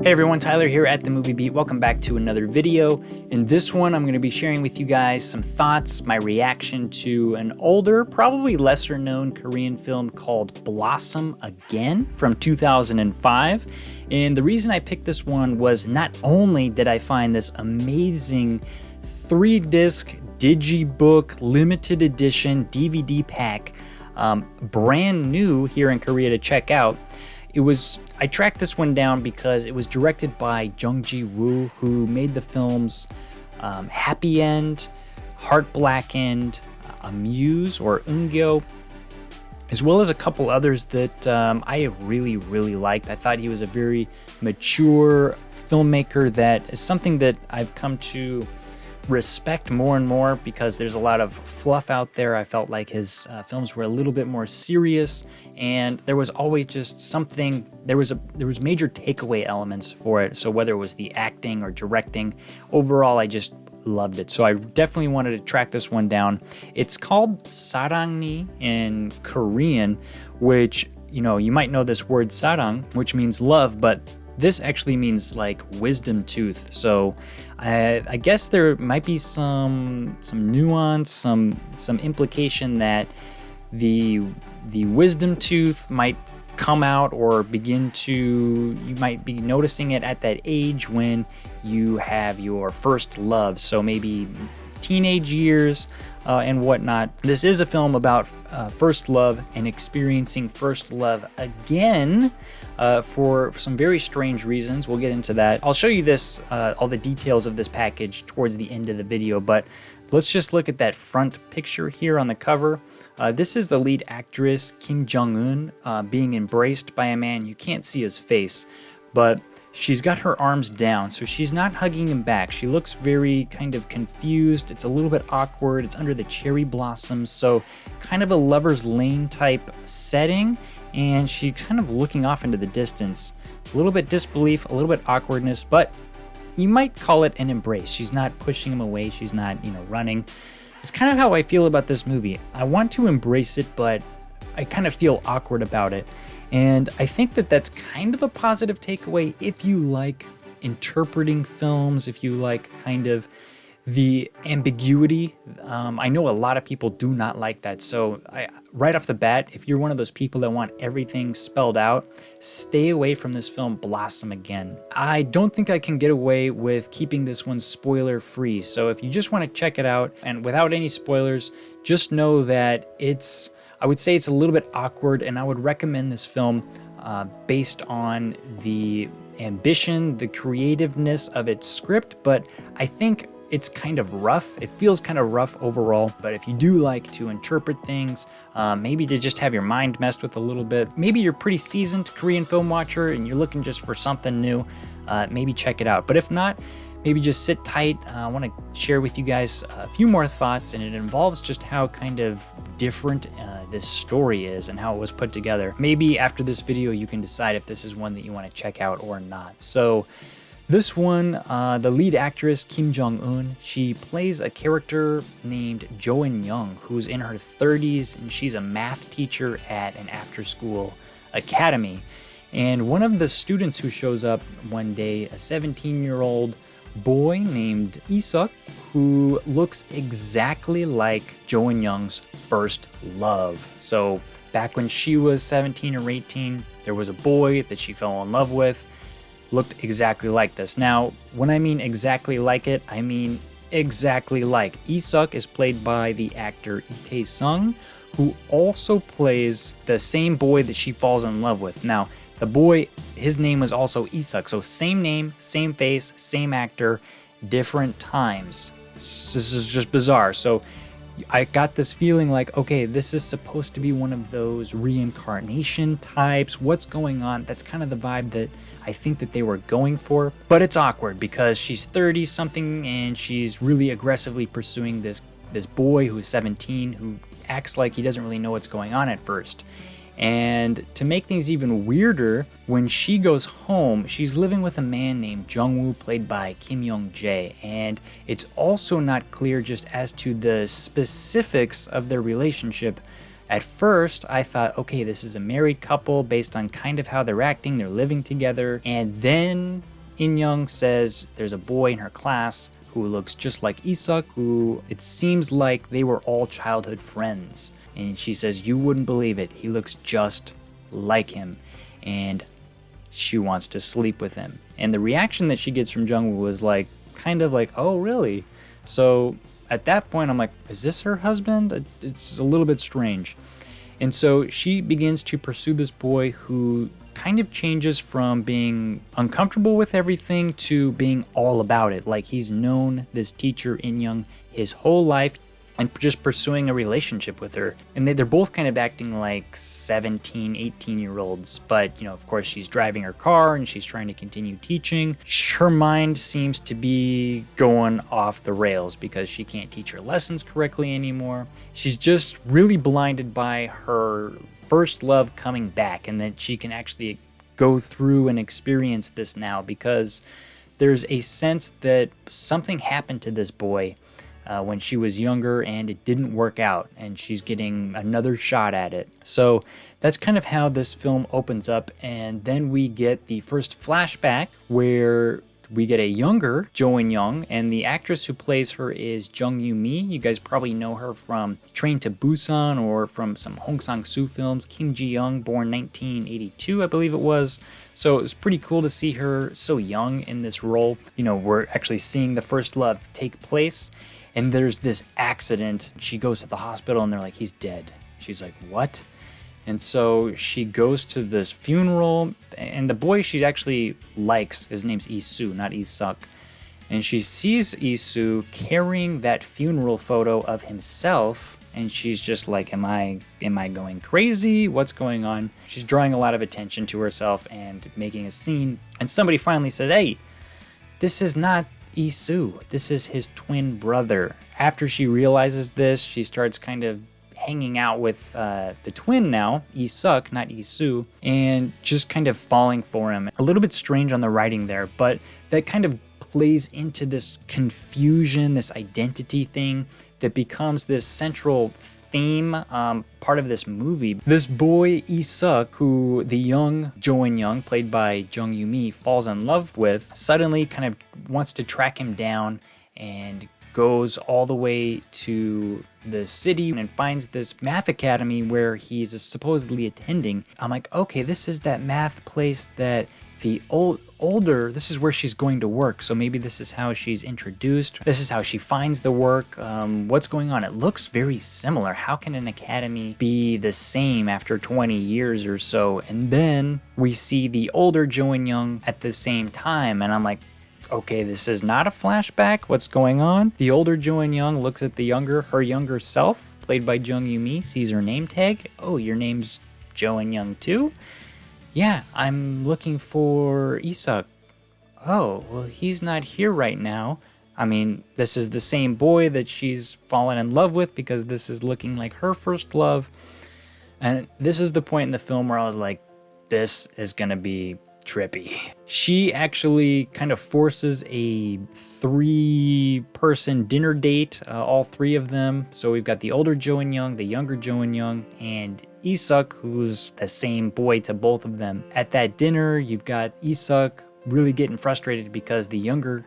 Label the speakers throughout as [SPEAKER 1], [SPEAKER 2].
[SPEAKER 1] Hey everyone, Tyler here at The Movie Beat. Welcome back to another video. In this one, I'm going to be sharing with you guys some thoughts, my reaction to an older, probably lesser known Korean film called Blossom Again from 2005. And the reason I picked this one was not only did I find this amazing 3-disc digibook limited edition DVD pack brand new here in Korea to check out, I tracked this one down because it was directed by Jung Ji-woo, who made the films Happy End, Heart Blackened, Muse or Eungyo, as well as a couple others that I really liked. I thought he was a very mature filmmaker that is something that I've come to respect more and more because there's a lot of fluff out there. I felt like his films were a little bit more serious, and there was always just something. There was major takeaway elements for it. So whether it was the acting or directing, overall I just loved it. So I definitely wanted to track this one down. It's called Sarangni in Korean, which, you know, you might know this word sarang, which means love, but this actually means like wisdom tooth. So I guess there might be some nuance, some implication that the wisdom tooth might come out or begin to, you might be noticing it at that age when you have your first love. So maybe teenage years and whatnot. This is a film about first love and experiencing first love again for some very strange reasons. We'll get into that. I'll show you this, all the details of this package towards the end of the video, but let's just look at that front picture here on the cover. This is the lead actress, Kim Jung-eun, being embraced by a man. You can't see his face, but she's got her arms down, so she's not hugging him back. She looks very kind of confused. It's a little bit awkward. It's under the cherry blossoms, so kind of a lover's lane type setting, and she's kind of looking off into the distance. A little bit disbelief, a little bit awkwardness, but you might call it an embrace. She's not pushing him away. She's not, running. It's kind of how I feel about this movie. I want to embrace it, but I kind of feel awkward about it. And I think that that's kind of a positive takeaway if you like interpreting films, if you like kind of the ambiguity. I know a lot of people do not like that. So right off the bat, if you're one of those people that want everything spelled out, stay away from this film, Blossom Again. I don't think I can get away with keeping this one spoiler free. So if you just want to check it out and without any spoilers, just know that I would say it's a little bit awkward, and I would recommend this film based on the ambition, the creativeness of its script, but I think it's kind of rough. It feels kind of rough overall, but if you do like to interpret things, maybe to just have your mind messed with a little bit, maybe you're a pretty seasoned Korean film watcher and you're looking just for something new, maybe check it out. But if not, maybe just sit tight. I want to share with you guys a few more thoughts, and it involves just how kind of different this story is and how it was put together. Maybe after this video, you can decide if this is one that you want to check out or not. So this one, the lead actress, Kim Jung-eun, she plays a character named Jo-in-young, who's in her 30s, and she's a math teacher at an after-school academy. And one of the students who shows up one day, a 17-year-old boy named Isuk, who looks exactly like Jo-in-young's first love. So back when she was 17 or 18, there was a boy that she fell in love with, looked exactly like this. Now, when I mean exactly like it, I mean exactly like. Isuk is played by the actor Tae-sun, who also plays the same boy that she falls in love with. Now, the boy, his name was also Isuk, so same name, same face, same actor, different times. This is just bizarre. So I got this feeling like, okay, this is supposed to be one of those reincarnation types. What's going on? That's kind of the vibe that I think that they were going for. But it's awkward because she's 30-something and she's really aggressively pursuing this boy who's 17 who acts like he doesn't really know what's going on at first. And to make things even weirder, when she goes home, she's living with a man named Jung-woo, played by Kim Young-jae, and it's also not clear just as to the specifics of their relationship. At first, I thought, okay, this is a married couple based on kind of how they're acting, they're living together, and then In-young says there's a boy in her class who looks just like Isuk, who it seems like they were all childhood friends. And she says, you wouldn't believe it, he looks just like him. And she wants to sleep with him. And the reaction that she gets from Jung-woo was like, kind of like, oh, really? So at that point, I'm like, is this her husband? It's a little bit strange. And so she begins to pursue this boy who kind of changes from being uncomfortable with everything to being all about it. Like he's known this teacher In-young his whole life and just pursuing a relationship with her. And they're both kind of acting like 17, 18-year-olds. But, you know, of course, she's driving her car and she's trying to continue teaching. Her mind seems to be going off the rails because she can't teach her lessons correctly anymore. She's just really blinded by her first love coming back, and that she can actually go through and experience this now because there's a sense that something happened to this boy when she was younger and it didn't work out, and she's getting another shot at it. So that's kind of how this film opens up, and then we get the first flashback where we get a younger Jo In-young, and the actress who plays her is Jung Yu-mi. You guys probably know her from Train to Busan or from some Hong Sang-soo films. Kim Ji-young, born 1982, I believe it was. So it was pretty cool to see her so young in this role. You know, we're actually seeing the first love take place, and there's this accident. She goes to the hospital and they're like, he's dead. She's like, what? And so she goes to this funeral, and the boy she actually likes, his name's Isu, not Isuk. And she sees Isu carrying that funeral photo of himself, and she's just like, am I going crazy? What's going on? She's drawing a lot of attention to herself and making a scene. And somebody finally says, hey, this is not Isu. This is his twin brother. After she realizes this, she starts kind of hanging out with the twin now, Isuk, not Isu, and just kind of falling for him. A little bit strange on the writing there, but that kind of plays into this confusion, this identity thing that becomes this central theme, part of this movie. This boy, Isuk, who the young Jo In-young, played by Jung Yu-mi, falls in love with, suddenly kind of wants to track him down and goes all the way to the city and finds this math academy where he's supposedly attending. I'm like, okay, this is that math place that the older, this is where she's going to work. So maybe this is how she's introduced. This is how she finds the work. What's going on? It looks very similar. How can an academy be the same after 20 years or so? And then we see the older Jo In-young at the same time. And I'm like, okay, this is not a flashback. What's going on? The older Jo In-young looks at her younger self, played by Jung Yu-mi, sees her name tag. Oh, your name's Jo In-young too? Yeah, I'm looking for Isuk. Oh, well, he's not here right now. I mean, this is the same boy that she's fallen in love with because this is looking like her first love. And this is the point in the film where I was like, this is gonna be trippy. She actually kind of forces a 3-person dinner date, all 3 of them. So we've got the older Jo In-young, the younger Jo In-young, and Isuk, who's the same boy to both of them. At that dinner, you've got Isuk really getting frustrated because the younger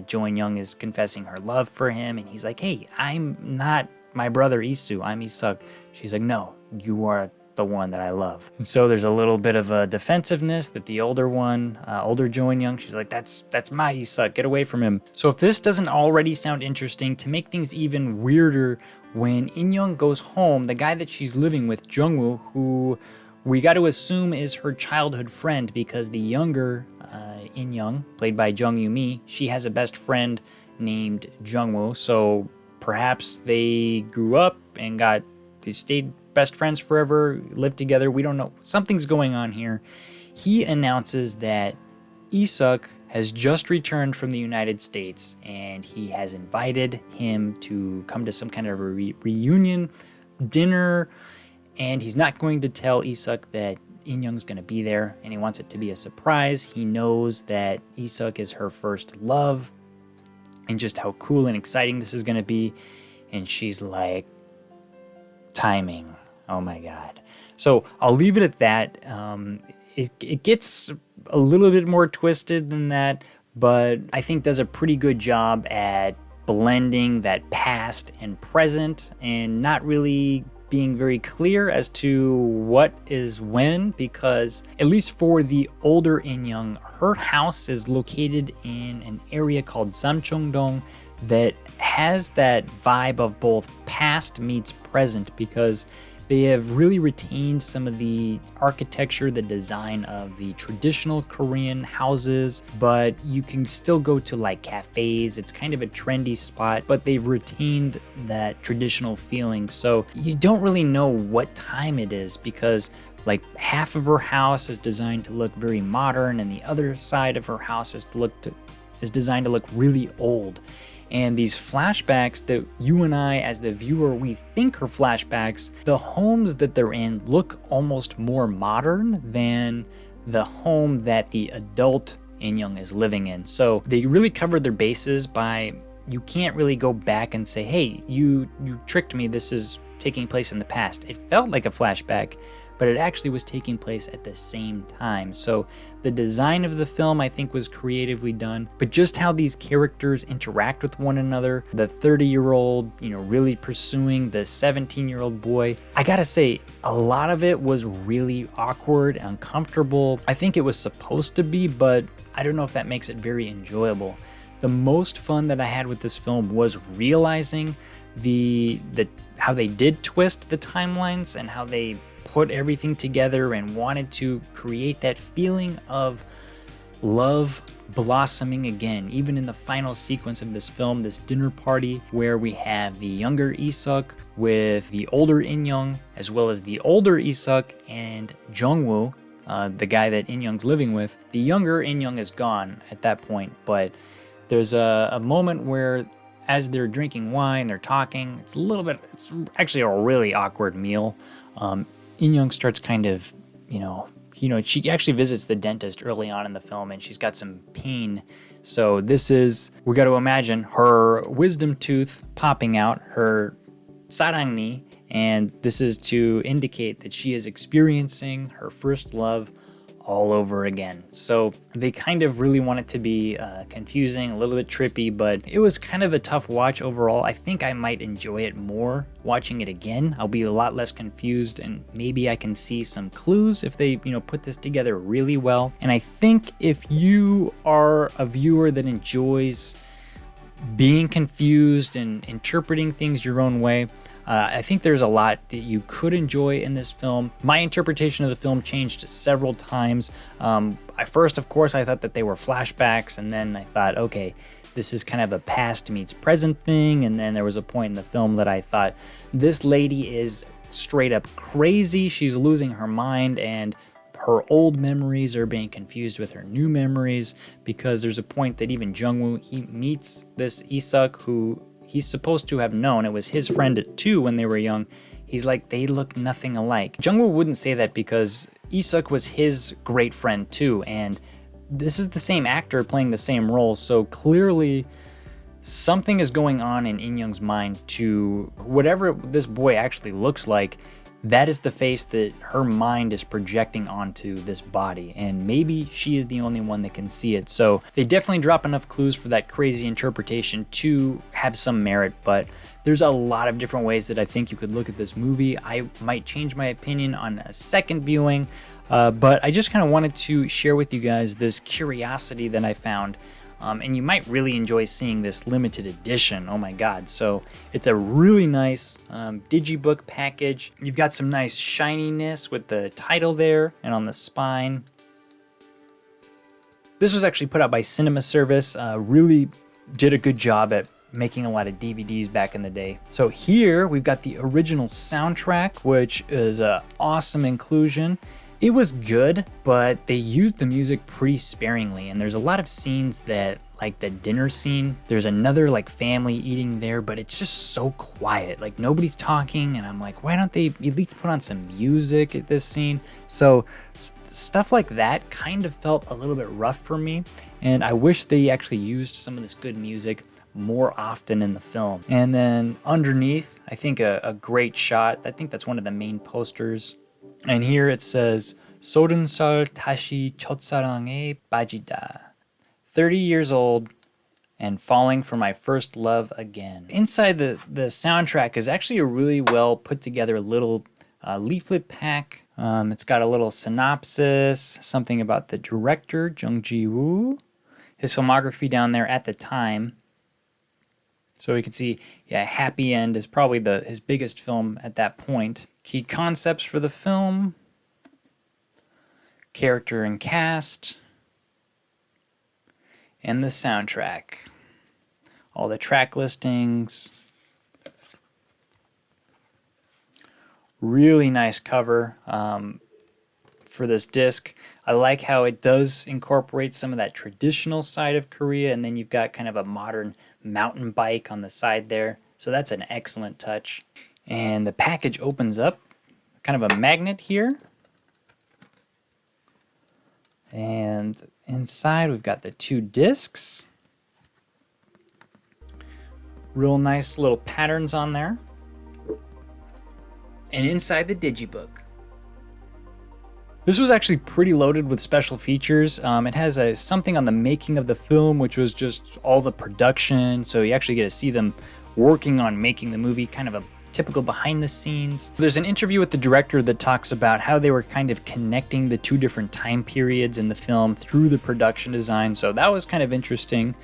[SPEAKER 1] Jo In-young is confessing her love for him, and he's like, hey, I'm not my brother Isu, I'm Isuk. She's like, no, you are the one that I love. And so there's a little bit of a defensiveness that the older one, older Jo In-young, she's like, that's my Isuk, get away from him. So if this doesn't already sound interesting, to make things even weirder, when In-young goes home, the guy that she's living with, Jung-woo, who we got to assume is her childhood friend because the younger In-young, played by Jung Yu-mi, she has a best friend named Jung-woo. So perhaps they grew up and they stayed best friends forever, lived together. We don't know. Something's going on here. He announces that Isuk has just returned from the United States and he has invited him to come to some kind of a reunion dinner, and he's not going to tell Isuk that In-young's going to be there, and he wants it to be a surprise. He knows that Isuk is her first love and just how cool and exciting this is going to be, and she's like, timing. Oh my God. So I'll leave it at that. it gets a little bit more twisted than that, but I think does a pretty good job at blending that past and present and not really being very clear as to what is when, because at least for the older In Young, her house is located in an area called Samcheongdong that has that vibe of both past meets present, because they have really retained some of the architecture, the design of the traditional Korean houses, but you can still go to like cafes. It's kind of a trendy spot, but they've retained that traditional feeling. So you don't really know what time it is, because like half of her house is designed to look very modern and the other side of her house is designed to look really old. And these flashbacks that you and I, as the viewer, we think are flashbacks, the homes that they're in look almost more modern than the home that the adult In Young is living in. So they really covered their bases by, you can't really go back and say, hey, you tricked me, this is taking place in the past. It felt like a flashback, but it actually was taking place at the same time. So the design of the film, I think, was creatively done, but just how these characters interact with one another, the 30-year-old, really pursuing the 17-year-old boy, I gotta say, a lot of it was really awkward, uncomfortable. I think it was supposed to be, but I don't know if that makes it very enjoyable. The most fun that I had with this film was realizing how they did twist the timelines and how they put everything together and wanted to create that feeling of love blossoming again, even in the final sequence of this film, this dinner party where we have the younger Isuk with the older In Young, as well as the older Isuk and Jung-woo, the guy that In Young's living with. The younger In Young is gone at that point, but there's a moment where as they're drinking wine, they're talking, it's actually a really awkward meal. In Young starts kind of, she actually visits the dentist early on in the film and she's got some pain. So we got to imagine her wisdom tooth popping out, her sarangni, and this is to indicate that she is experiencing her first love all over again. So they kind of really want it to be confusing, a little bit trippy, but it was kind of a tough watch overall. I think I might enjoy it more watching it again. I'll be a lot less confused and maybe I can see some clues if they, put this together really well. And I think if you are a viewer that enjoys being confused and interpreting things your own way, I think there's a lot that you could enjoy in this film. My interpretation of the film changed several times. First, of course, I thought that they were flashbacks, and then I thought, okay, this is kind of a past meets present thing, and then there was a point in the film that I thought, this lady is straight up crazy, she's losing her mind, and her old memories are being confused with her new memories, because there's a point that even Jung-woo, he meets this Isuk who he's supposed to have known. It was his friend too when they were young. He's like, they look nothing alike. Jung-woo wouldn't say that because Isuk was his great friend too, and this is the same actor playing the same role, so clearly something is going on in In Young's mind to whatever this boy actually looks like. That is the face that her mind is projecting onto this body, and maybe she is the only one that can see it. So they definitely drop enough clues for that crazy interpretation to have some merit, but there's a lot of different ways that I think you could look at this movie. I might change my opinion on a second viewing, but I just kind of wanted to share with you guys this curiosity that I found. And you might really enjoy seeing this limited edition. Oh my God. So it's a really nice digibook package. You've got some nice shininess with the title there and on the spine. This was actually put out by Cinema Service. Really did a good job at making a lot of DVDs back in the day. So here we've got the original soundtrack, which is an awesome inclusion. It was good, but they used the music pretty sparingly, and there's a lot of scenes that, like the dinner scene, there's another like family eating there, but it's just so quiet, like nobody's talking, and I'm like, why don't they at least put on some music at this scene? So stuff like that kind of felt a little bit rough for me, and I wish they actually used some of this good music more often in the film. And then underneath, I think a great shot, I think that's one of the main posters. And here it says, 서른살 다시 첫사랑에 빠지다. 30 years old and falling for my first love again. Inside the soundtrack is actually a really well put together little leaflet pack. It's got a little synopsis, something about the director, Jung Ji-woo, his filmography down there at the time. So you can see, yeah, Happy End is probably his biggest film at that point. Key concepts for the film, character and cast, and the soundtrack. All the track listings. Really nice cover for this disc. I like how it does incorporate some of that traditional side of Korea, and then you've got kind of a modern mountain bike on the side there. So that's an excellent touch. And the package opens up, kind of a magnet here. And inside we've got the 2 discs. Real nice little patterns on there. And inside the digibook. This was actually pretty loaded with special features. It has something on the making of the film, which was just all the production. So you actually get to see them working on making the movie, kind of a typical behind the scenes. There's an interview with the director that talks about how they were kind of connecting the 2 different time periods in the film through the production design. So that was kind of interesting.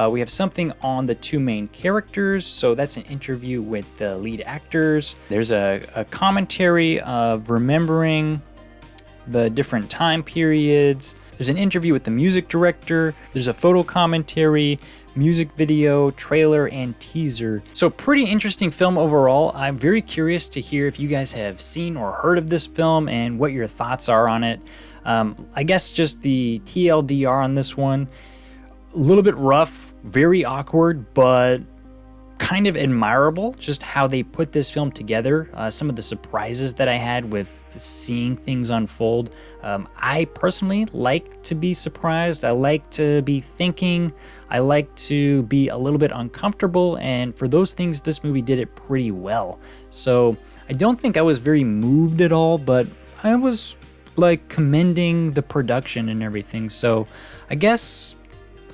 [SPEAKER 1] We have something on the 2 main characters, so that's an interview with the lead actors. There's a commentary of remembering the different time periods. There's an interview with the music director. There's a photo commentary, music video, trailer, and teaser. So pretty interesting film overall. I'm very curious to hear if you guys have seen or heard of this film and what your thoughts are on it. I guess just the TLDR on this one. A little bit rough, very awkward, but kind of admirable just how they put this film together. Some of the surprises that I had with seeing things unfold. I personally like to be surprised. I like to be thinking. I like to be a little bit uncomfortable, and for those things, this movie did it pretty well. So I don't think I was very moved at all, but I was like commending the production and everything. So I guess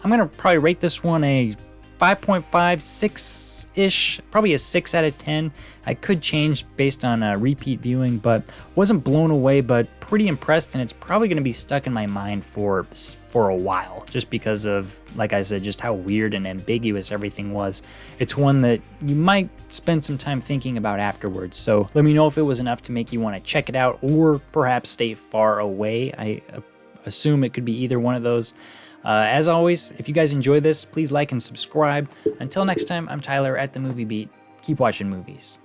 [SPEAKER 1] I'm gonna probably rate this one a 5.5, 6-ish, probably a 6 out of 10. I could change based on repeat viewing, but wasn't blown away, but pretty impressed, and it's probably gonna be stuck in my mind for a while, just because of, like I said, just how weird and ambiguous everything was. It's one that you might spend some time thinking about afterwards, so let me know if it was enough to make you wanna check it out, or perhaps stay far away. I assume it could be either one of those. As always, if you guys enjoy this, please like and subscribe. Until next time, I'm Tyler at The Movie Beat. Keep watching movies.